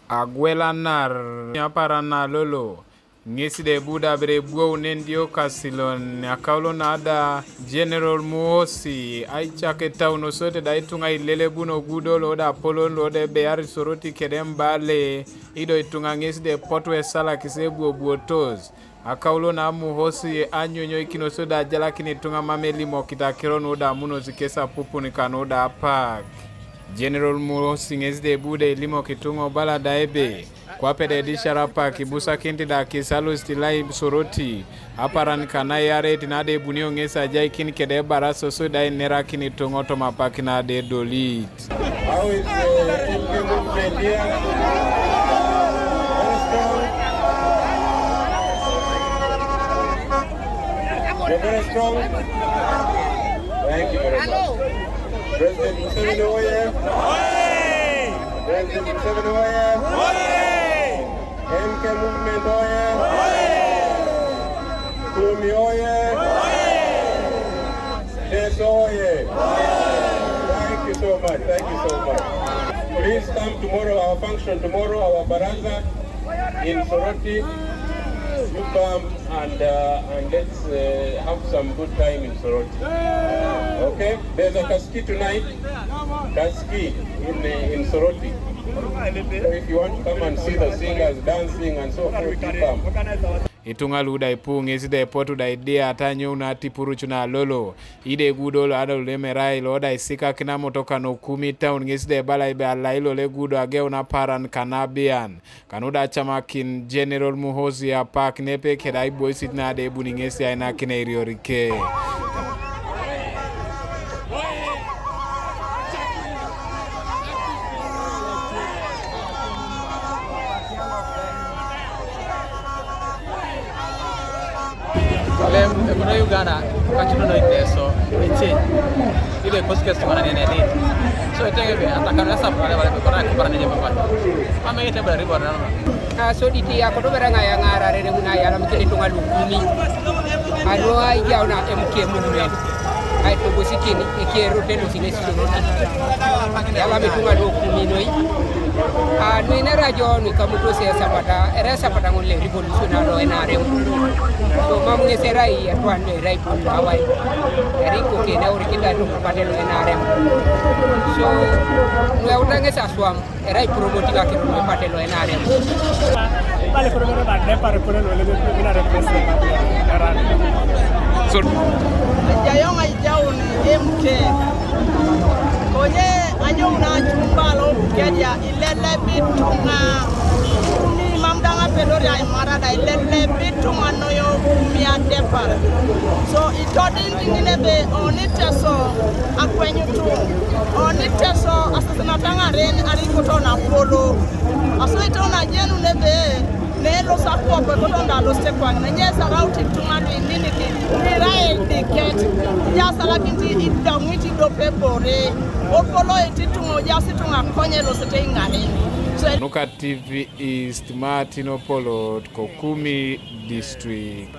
Aguela nar nyaparana lolo ngesi de buda bre buo nendio kasilon akaulo nada General Muhoozi aichake tauno sote da itunga ilele buno gudo loda polo lode beari soroti kedem bale ido itunga ngesi de potwe sala kisebu buotos akaulo na Muhoozi anyonyo ikino soda jala kini tunga mameli mokitakiro noda muno zikesa pupu nikanoda apak General Muhoozi ngesi de bude limo kitungo Bala daebe kwa pede di sharapa kibusa kinti da kisalu stilai soroti aparan kana yare tinade bunio ngesa jai kini kede baraso so dai nera kini tungo to mapakina de dolit. How is the movement here? Very strong. Thank you very much. President Museveni oye. President Museveni oye. MK movement oye. Kumi oye. Iteso oye. Thank you so much. Thank you so much. Please come tomorrow, our function tomorrow, our baraza in Soroti. You come and let's have some good time in Soroti. Okay? There's a kaski tonight. Kaski in Soroti. So if you want to come and see the singers dancing and so forth, you come. Itunga luda ipung ngesi de potu da idea atanyo unati puruchu na lolo ide gudo lo ada ulemerai lo da isika kina motoka no kumi town ngesi de bala ibe ala ilo le gudo age unaparan kanabian kanuda chamakin General Muhoozi ya park nepe keda ibo isit na de buni ngesi aina kine iriorike Kuna Uganda kachuno no Iteso eche ile podcast mana nene so etenge atakana sabu wale kuna kupara nije papa ama yete bari bora na so diti ya kodo beranga ya ngara rene muna ya lamkini tunga lukumi ado ai ya una MK movement ai to bosikini ekero tendo sinesi no ya la metunga lukumi noi no ina rajo ni kamuto se sapata era sapata ngole revolutionary enare so mamunge serai atwande rai pulu awai eriko ke na urikida to patelo enare so no utange saswam erai promotiva ke no patelo enare vale por lo menos de para ponerlo en la represión so Jayong ay jaun MK Oye ayo na chumbalo keja ilele bitunga ni mamdanga pelori ay marada ilele bitunga noyo kumia depar so itodingi nilebe oniteso akwenyu tu oniteso asasanatanga ren arikoto na polo aso itona jenu lebe nelo sakwa kwekotonda lo stekwang na nyesa rauti tungano nini ki rai ticket ya sala kinti idamwiti do pebore opolo etitungo ya situnga konye lo sete ngani Nuka TV East Martin Opolo Kokumi District